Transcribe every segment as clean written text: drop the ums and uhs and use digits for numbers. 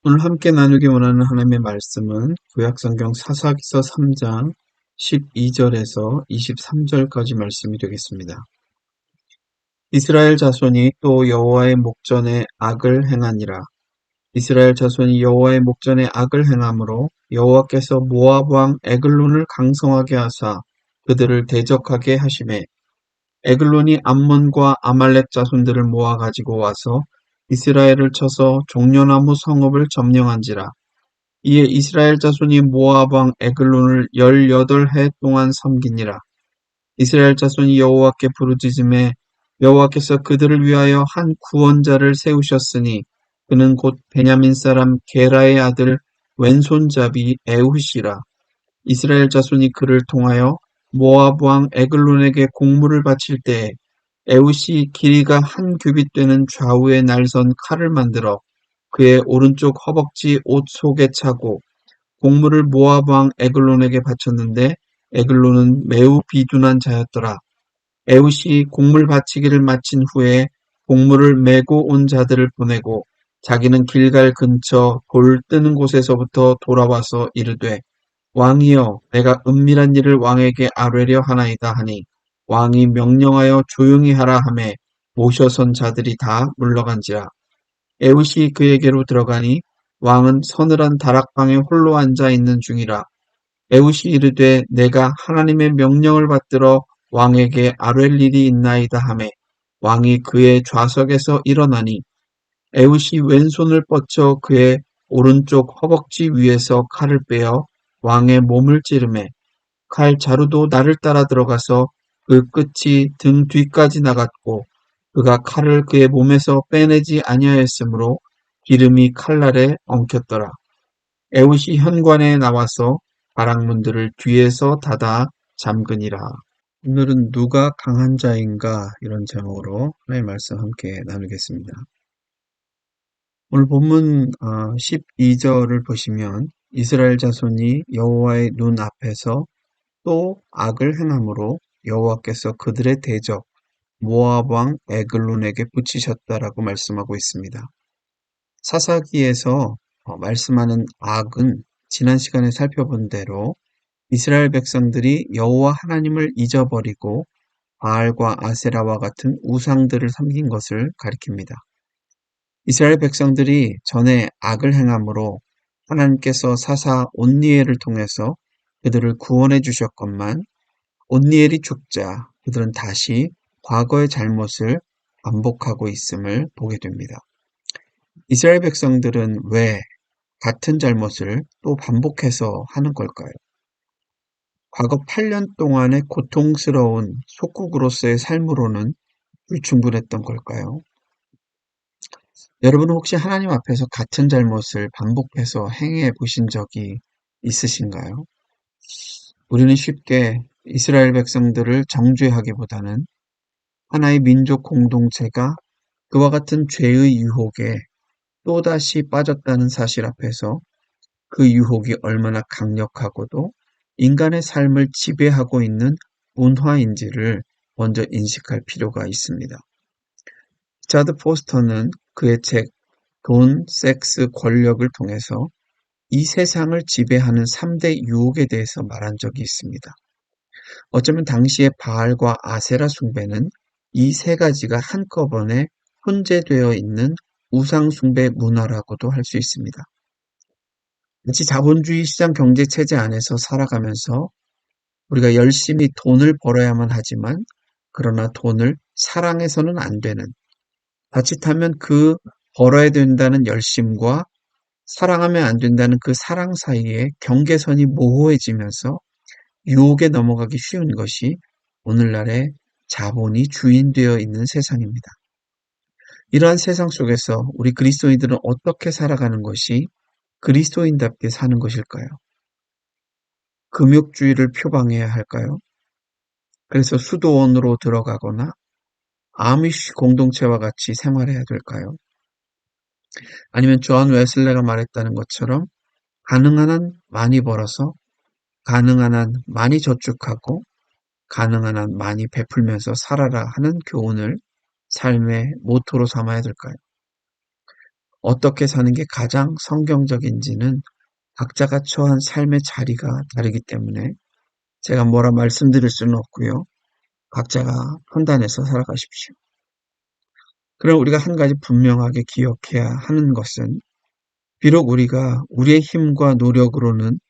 오늘 함께 나누기 원하는 하나님의 말씀은 구약성경 사사기서 3장 12절에서 23절까지 말씀이 되겠습니다. 이스라엘 자손이 또 여호와의 목전에 악을 행하니라. 이스라엘 자손이 여호와의 목전에 악을 행함으로 여호와께서 모압 왕 에글론을 강성하게 하사 그들을 대적하게 하시매 에글론이 암몬과 아말렉 자손들을 모아 가지고 와서 이스라엘을 쳐서 종려나무 성읍을 점령한지라. 이에 이스라엘 자손이 모압 왕 에글론을 18해 동안 섬기니라. 이스라엘 자손이 여호와께 부르짖음에 여호와께서 그들을 위하여 한 구원자를 세우셨으니 그는 곧 베냐민 사람 게라의 아들 왼손잡이 에훗이라. 이스라엘 자손이 그를 통하여 모압 왕 에글론에게 공물을 바칠 때에 에훗이 길이가 한 규빗 되는 좌우에 날선 칼을 만들어 그의 오른쪽 허벅지 옷 속에 차고 공물을 모압 왕 에글론에게 바쳤는데 에글론은 매우 비둔한 자였더라. 에훗이 공물 바치기를 마친 후에 공물을 메고 온 자들을 보내고 자기는 길갈 근처 돌 뜨는 곳에서부터 돌아와서 이르되 왕이여 내가 은밀한 일을 왕에게 아뢰려 하나이다 하니 왕이 명령하여 조용히 하라 하매 모셔선 자들이 다 물러간지라. 에훗이 그에게로 들어가니 왕은 서늘한 다락방에 홀로 앉아 있는 중이라. 에훗이 이르되 내가 하나님의 명령을 받들어 왕에게 아뢰 일이 있나이다 하매 왕이 그의 좌석에서 일어나니 에훗이 왼손을 뻗쳐 그의 오른쪽 허벅지 위에서 칼을 빼어 왕의 몸을 찌르매 칼 자루도 나를 따라 들어가서 그 끝이 등 뒤까지 나갔고 그가 칼을 그의 몸에서 빼내지 아니하였으므로 기름이 칼날에 엉켰더라. 에훗이 현관에 나와서 바락문들을 뒤에서 닫아 잠그니라. 오늘은 누가 강한 자인가 이런 제목으로 하나님의 말씀 함께 나누겠습니다. 오늘 본문 12절을 보시면 이스라엘 자손이 여호와의 눈 앞에서 또 악을 행함으로 여호와께서 그들의 대적 모압 왕 에글론에게 붙이셨다라고 말씀하고 있습니다. 사사기에서 말씀하는 악은 지난 시간에 살펴본 대로 이스라엘 백성들이 여호와 하나님을 잊어버리고 바알과 아세라와 같은 우상들을 섬긴 것을 가리킵니다. 이스라엘 백성들이 전에 악을 행함으로 하나님께서 사사 온니엘을 통해서 그들을 구원해 주셨건만 온니엘이 죽자 그들은 다시 과거의 잘못을 반복하고 있음을 보게 됩니다. 이스라엘 백성들은 왜 같은 잘못을 또 반복해서 하는 걸까요? 과거 8년 동안의 고통스러운 속국으로서의 삶으로는 불충분했던 걸까요? 여러분은 혹시 하나님 앞에서 같은 잘못을 반복해서 행해 보신 적이 있으신가요? 우리는 쉽게 이스라엘 백성들을 정죄하기보다는 하나의 민족 공동체가 그와 같은 죄의 유혹에 또다시 빠졌다는 사실 앞에서 그 유혹이 얼마나 강력하고도 인간의 삶을 지배하고 있는 문화인지를 먼저 인식할 필요가 있습니다. 리차드 포스터는 그의 책 돈, 섹스, 권력을 통해서 이 세상을 지배하는 3대 유혹에 대해서 말한 적이 있습니다. 어쩌면 당시의 바알과 아세라 숭배는 이 세 가지가 한꺼번에 혼재되어 있는 우상 숭배 문화라고도 할 수 있습니다. 마치 자본주의 시장 경제 체제 안에서 살아가면서 우리가 열심히 돈을 벌어야만 하지만 그러나 돈을 사랑해서는 안 되는, 자칫하면 그 벌어야 된다는 열심과 사랑하면 안 된다는 그 사랑 사이에 경계선이 모호해지면서 유혹에 넘어가기 쉬운 것이 오늘날의 자본이 주인되어 있는 세상입니다. 이러한 세상 속에서 우리 그리스도인들은 어떻게 살아가는 것이 그리스도인답게 사는 것일까요? 금욕주의를 표방해야 할까요? 그래서 수도원으로 들어가거나 아미쉬 공동체와 같이 생활해야 될까요? 아니면 존 웨슬레가 말했다는 것처럼 가능한 한 많이 벌어서 가능한 한 많이 저축하고 가능한 한 많이 베풀면서 살아라 하는 교훈을 삶의 모토로 삼아야 될까요? 어떻게 사는 게 가장 성경적인지는 각자가 처한 삶의 자리가 다르기 때문에 제가 뭐라 말씀드릴 수는 없고요. 각자가 판단해서 살아가십시오. 그럼 우리가 한 가지 분명하게 기억해야 하는 것은 비록 우리가 우리의 힘과 노력으로는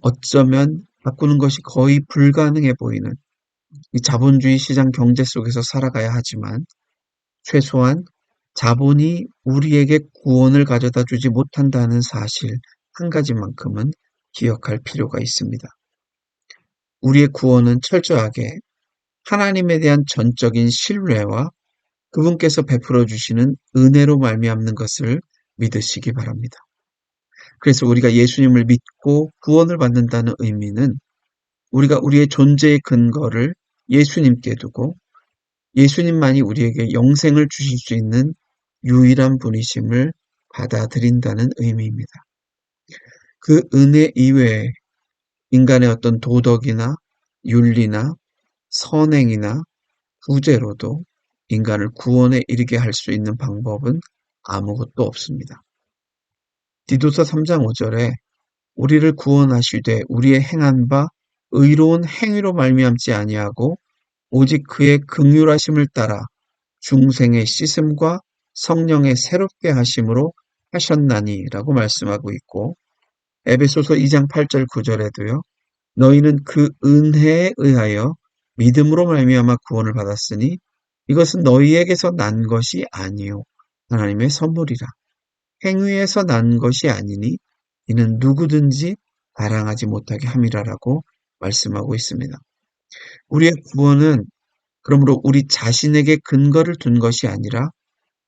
어쩌면 바꾸는 것이 거의 불가능해 보이는 이 자본주의 시장 경제 속에서 살아가야 하지만 최소한 자본이 우리에게 구원을 가져다 주지 못한다는 사실 한 가지만큼은 기억할 필요가 있습니다. 우리의 구원은 철저하게 하나님에 대한 전적인 신뢰와 그분께서 베풀어 주시는 은혜로 말미암는 것을 믿으시기 바랍니다. 그래서 우리가 예수님을 믿고 구원을 받는다는 의미는 우리가 우리의 존재의 근거를 예수님께 두고 예수님만이 우리에게 영생을 주실 수 있는 유일한 분이심을 받아들인다는 의미입니다. 그 은혜 이외에 인간의 어떤 도덕이나 윤리나 선행이나 구제로도 인간을 구원에 이르게 할 수 있는 방법은 아무것도 없습니다. 디도서 3장 5절에 우리를 구원하시되 우리의 행한 바 의로운 행위로 말미암지 아니하고 오직 그의 긍휼하심을 따라 중생의 씻음과 성령의 새롭게 하심으로 하셨나니라고 말씀하고 있고 에베소서 2장 8절 9절에도요. 너희는 그 은혜에 의하여 믿음으로 말미암아 구원을 받았으니 이것은 너희에게서 난 것이 아니요 하나님의 선물이라. 행위에서 난 것이 아니니 이는 누구든지 자랑하지 못하게 함이라라고 말씀하고 있습니다. 우리의 구원은 그러므로 우리 자신에게 근거를 둔 것이 아니라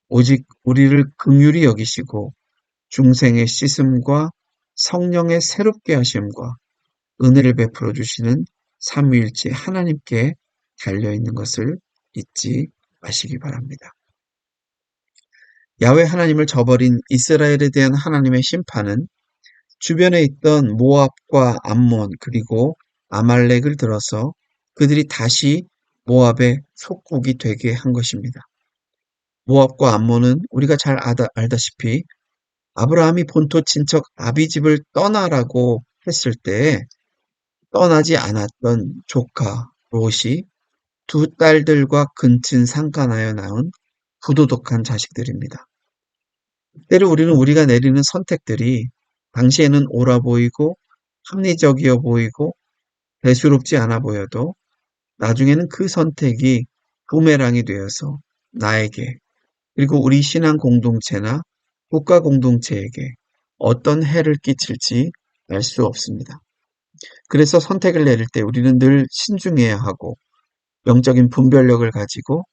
오직 우리를 긍휼히 여기시고 중생의 씻음과 성령의 새롭게 하심과 은혜를 베풀어 주시는 삼위일체 하나님께 달려있는 것을 잊지 마시기 바랍니다. 야훼 하나님을 저버린 이스라엘에 대한 하나님의 심판은 주변에 있던 모압과 암몬 그리고 아말렉을 들어서 그들이 다시 모압의 속국이 되게 한 것입니다. 모압과 암몬은 우리가 잘 알다시피 아브라함이 본토 친척 아비집을 떠나라고 했을 때 떠나지 않았던 조카 롯이 두 딸들과 근친 상간하여 낳은 부도덕한 자식들입니다. 때로 우리는 우리가 내리는 선택들이 당시에는 옳아 보이고 합리적이어 보이고 대수롭지 않아 보여도 나중에는 그 선택이 부메랑이 되어서 나에게 그리고 우리 신앙 공동체나 국가 공동체에게 어떤 해를 끼칠지 알 수 없습니다. 그래서 선택을 내릴 때 우리는 늘 신중해야 하고 영적인 분별력을 가지고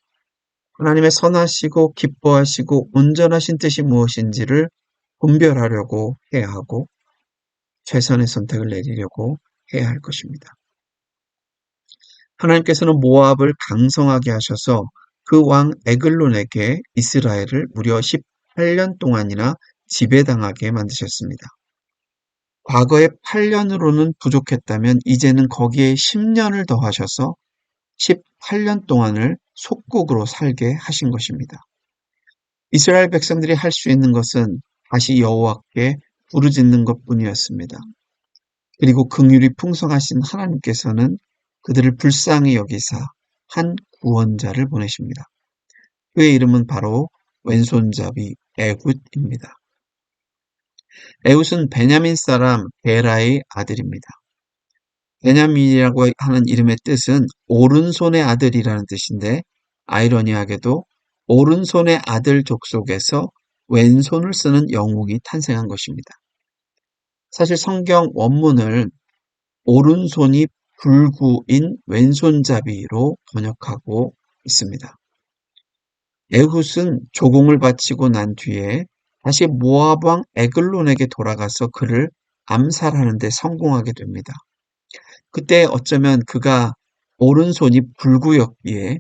하나님의 선하시고 기뻐하시고 온전하신 뜻이 무엇인지를 분별하려고 해야 하고 최선의 선택을 내리려고 해야 할 것입니다. 하나님께서는 모압을 강성하게 하셔서 그 왕 에글론에게 이스라엘을 무려 18년 동안이나 지배당하게 만드셨습니다. 과거의 8년으로는 부족했다면 이제는 거기에 10년을 더하셔서 18년 동안을 속국으로 살게 하신 것입니다. 이스라엘 백성들이 할 수 있는 것은 다시 여호와께 부르짖는 것뿐이었습니다. 그리고 긍휼이 풍성하신 하나님께서는 그들을 불쌍히 여기사 한 구원자를 보내십니다. 그의 이름은 바로 왼손잡이 에훗입니다. 에훗은 베냐민 사람 베라의 아들입니다. 베냐민이라고 하는 이름의 뜻은 오른손의 아들이라는 뜻인데 아이러니하게도 오른손의 아들 족속에서 왼손을 쓰는 영웅이 탄생한 것입니다. 사실 성경 원문을 오른손이 불구인 왼손잡이로 번역하고 있습니다. 에훗은 조공을 바치고 난 뒤에 다시 모압 왕 에글론에게 돌아가서 그를 암살하는 데 성공하게 됩니다. 그때 어쩌면 그가 오른손이 불구였기에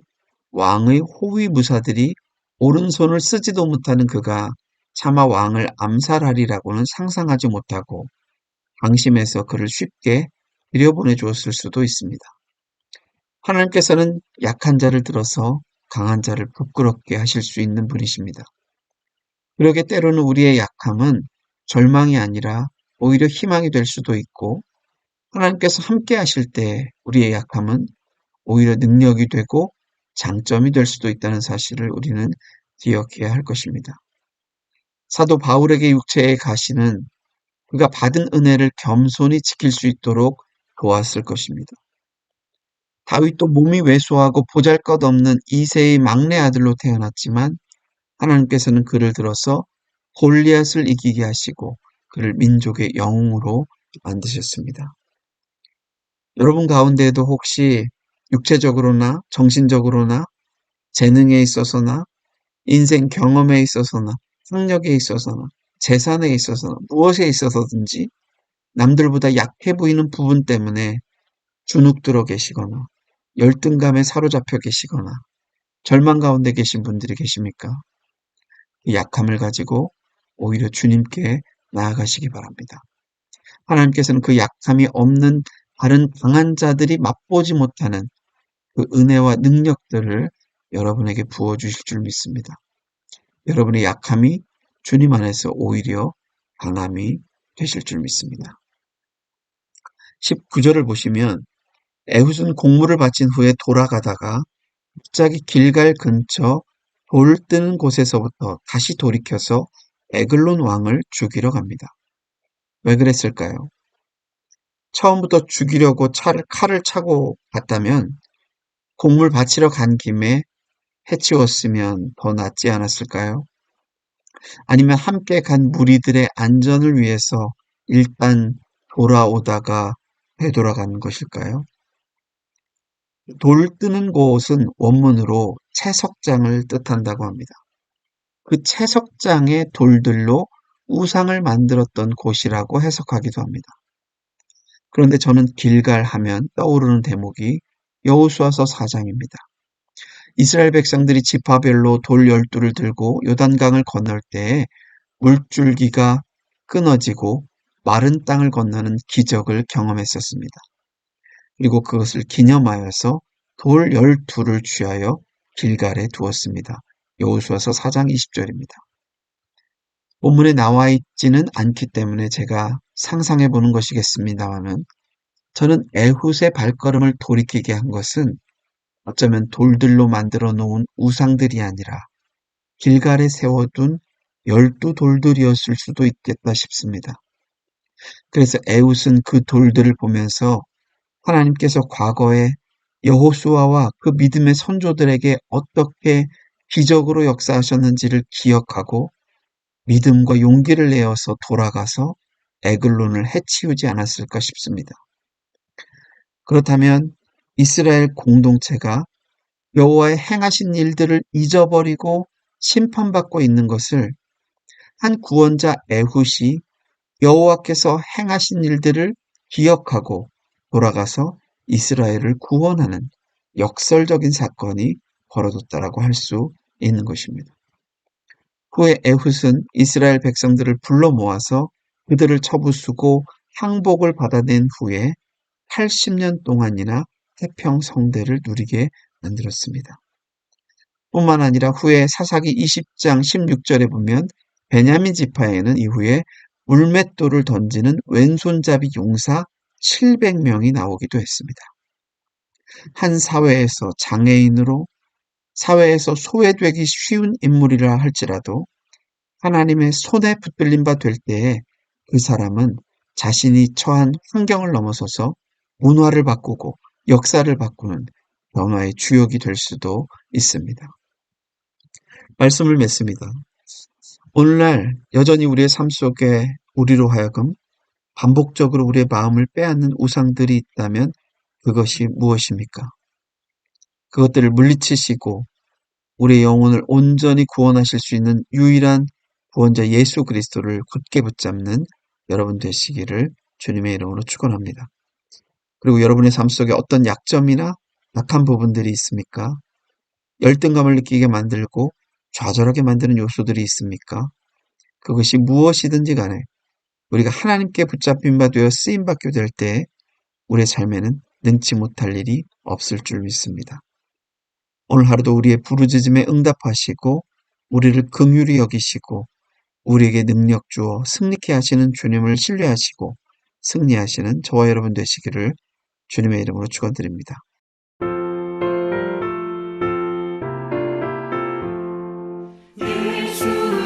왕의 호위 무사들이 오른손을 쓰지도 못하는 그가 차마 왕을 암살하리라고는 상상하지 못하고 방심해서 그를 쉽게 들여보내 주었을 수도 있습니다. 하나님께서는 약한 자를 들어서 강한 자를 부끄럽게 하실 수 있는 분이십니다. 그러게 때로는 우리의 약함은 절망이 아니라 오히려 희망이 될 수도 있고, 하나님께서 함께 하실 때 우리의 약함은 오히려 능력이 되고 장점이 될 수도 있다는 사실을 우리는 기억해야 할 것입니다. 사도 바울에게 육체의 가시는 그가 받은 은혜를 겸손히 지킬 수 있도록 도왔을 것입니다. 다윗도 몸이 왜소하고 보잘것없는 이새의 막내 아들로 태어났지만 하나님께서는 그를 들어서 골리앗을 이기게 하시고 그를 민족의 영웅으로 만드셨습니다. 여러분 가운데에도 혹시 육체적으로나 정신적으로나 재능에 있어서나 인생 경험에 있어서나 학력에 있어서나 재산에 있어서나 무엇에 있어서든지 남들보다 약해 보이는 부분 때문에 주눅들어 계시거나 열등감에 사로잡혀 계시거나 절망 가운데 계신 분들이 계십니까? 이 약함을 가지고 오히려 주님께 나아가시기 바랍니다. 하나님께서는 그 약함이 없는 다른 강한 자들이 맛보지 못하는 그 은혜와 능력들을 여러분에게 부어주실 줄 믿습니다. 여러분의 약함이 주님 안에서 오히려 강함이 되실 줄 믿습니다. 19절을 보시면 에훗은 곡물을 바친 후에 돌아가다가 갑자기 길갈 근처 돌 뜨는 곳에서부터 다시 돌이켜서 에글론 왕을 죽이러 갑니다. 왜 그랬을까요? 처음부터 죽이려고 칼을 차고 갔다면 곡물 바치러 간 김에 해치웠으면 더 낫지 않았을까요? 아니면 함께 간 무리들의 안전을 위해서 일단 돌아오다가 되돌아간 것일까요? 돌 뜨는 곳은 원문으로 채석장을 뜻한다고 합니다. 그 채석장의 돌들로 우상을 만들었던 곳이라고 해석하기도 합니다. 그런데 저는 길갈 하면 떠오르는 대목이 여호수아서 4장입니다. 이스라엘 백성들이 지파별로 돌 12를 들고 요단강을 건널 때에 물줄기가 끊어지고 마른 땅을 건너는 기적을 경험했었습니다. 그리고 그것을 기념하여서 돌 12를 취하여 길갈에 두었습니다. 여호수아서 4장 20절입니다. 본문에 나와 있지는 않기 때문에 제가 상상해 보는 것이겠습니다만은 저는 에훗의 발걸음을 돌이키게 한 것은 어쩌면 돌들로 만들어 놓은 우상들이 아니라 길갈에 세워둔 12돌들이었을 수도 있겠다 싶습니다. 그래서 에훗은 그 돌들을 보면서 하나님께서 과거에 여호수아와 그 믿음의 선조들에게 어떻게 기적으로 역사하셨는지를 기억하고 믿음과 용기를 내어서 돌아가서 에글론을 해치우지 않았을까 싶습니다. 그렇다면 이스라엘 공동체가 여호와의 행하신 일들을 잊어버리고 심판받고 있는 것을 한 구원자 에훗이 여호와께서 행하신 일들을 기억하고 돌아가서 이스라엘을 구원하는 역설적인 사건이 벌어졌다라고 할 수 있는 것입니다. 후에 에훗은 이스라엘 백성들을 불러 모아서 그들을 쳐부수고 항복을 받아낸 후에 80년 동안이나 태평성대를 누리게 만들었습니다. 뿐만 아니라 후에 사사기 20장 16절에 보면 베냐민 지파에는 이후에 물맷돌을 던지는 왼손잡이 용사 700명이 나오기도 했습니다. 한 사회에서 장애인으로 사회에서 소외되기 쉬운 인물이라 할지라도 하나님의 손에 붙들린 바 될 때에 그 사람은 자신이 처한 환경을 넘어서서 문화를 바꾸고 역사를 바꾸는 변화의 주역이 될 수도 있습니다. 말씀을 맺습니다. 오늘날 여전히 우리의 삶 속에 우리로 하여금 반복적으로 우리의 마음을 빼앗는 우상들이 있다면 그것이 무엇입니까? 그것들을 물리치시고 우리의 영혼을 온전히 구원하실 수 있는 유일한 구원자 예수 그리스도를 굳게 붙잡는 여러분 되시기를 주님의 이름으로 축원합니다. 그리고 여러분의 삶 속에 어떤 약점이나 약한 부분들이 있습니까? 열등감을 느끼게 만들고 좌절하게 만드는 요소들이 있습니까? 그것이 무엇이든지 간에 우리가 하나님께 붙잡힌 바 되어 쓰임받게 될 때 우리의 삶에는 능치 못할 일이 없을 줄 믿습니다. 오늘 하루도 우리의 부르짖음에 응답하시고 우리를 긍휼히 여기시고 우리에게 능력 주어 승리케 하시는 주님을 신뢰하시고 승리하시는 저와 여러분 되시기를 주님의 이름으로 축원드립니다.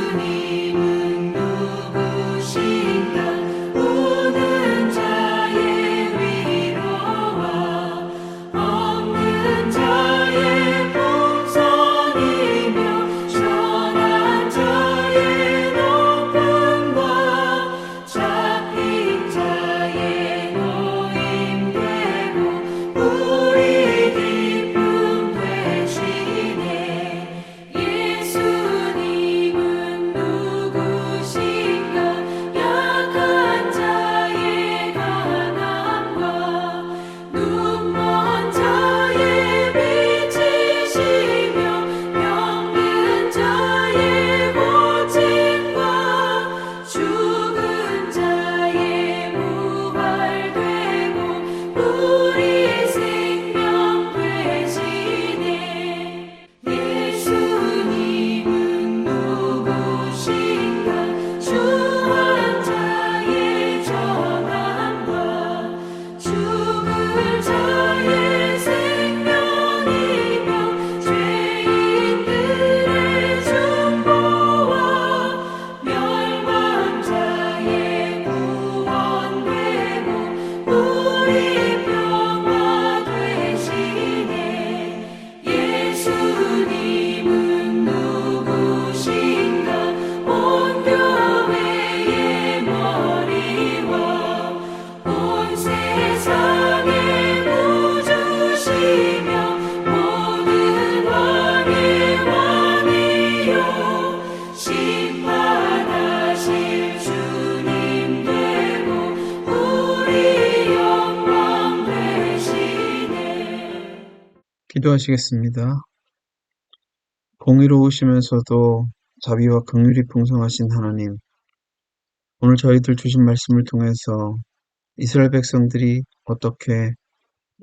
예수님은 누구신가 우는 자의 위로와 없는 자의 풍성이며 전한 자의 높음과 잡힌 자의 노임되고 우리 기쁨 되시네. 예수님은 누구신가 약한 자의 가난과 눈먼 자의 빛이시며 병든 자의 고침과 죽은 자의 부활되고 우리 생명 되시네. 예수님은 누구신가 주한 자의 전함과 죽을 자의 생명이며 죄인들의 중보와 멸망 자의 구원되고 우리 평화 되시네. 예수님은 누구신가 온 교회의 머리와 온 세상의 구주시며 모든 왕의 왕이요 심판하실 주님 되고 우리 영광 되시네. 기도하시겠습니다. 공의로우시면서도 자비와 긍휼이 풍성하신 하나님, 오늘 저희들 주신 말씀을 통해서 이스라엘 백성들이 어떻게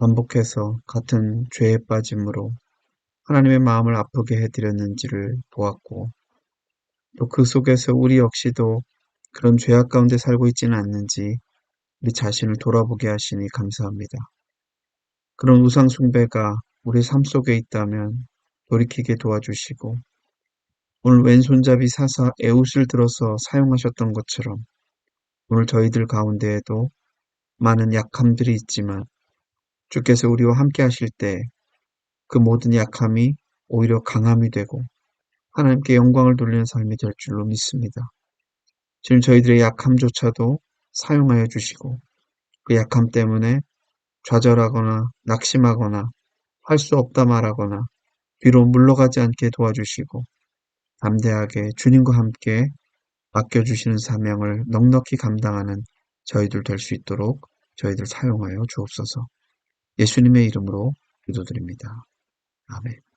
반복해서 같은 죄에 빠짐으로 하나님의 마음을 아프게 해드렸는지를 보았고, 또 그 속에서 우리 역시도 그런 죄악 가운데 살고 있지는 않는지 우리 자신을 돌아보게 하시니 감사합니다. 그런 우상 숭배가 우리 삶 속에 있다면 돌이키게 도와주시고, 오늘 왼손잡이 사사 에웃을 들어서 사용하셨던 것처럼 오늘 저희들 가운데에도 많은 약함들이 있지만 주께서 우리와 함께 하실 때 그 모든 약함이 오히려 강함이 되고 하나님께 영광을 돌리는 삶이 될 줄로 믿습니다. 지금 저희들의 약함조차도 사용하여 주시고 그 약함 때문에 좌절하거나 낙심하거나 할 수 없다 말하거나 뒤로 물러가지 않게 도와주시고 담대하게 주님과 함께 맡겨주시는 사명을 넉넉히 감당하는 저희들 될 수 있도록 저희들 사용하여 주옵소서. 예수님의 이름으로 기도드립니다. 아멘.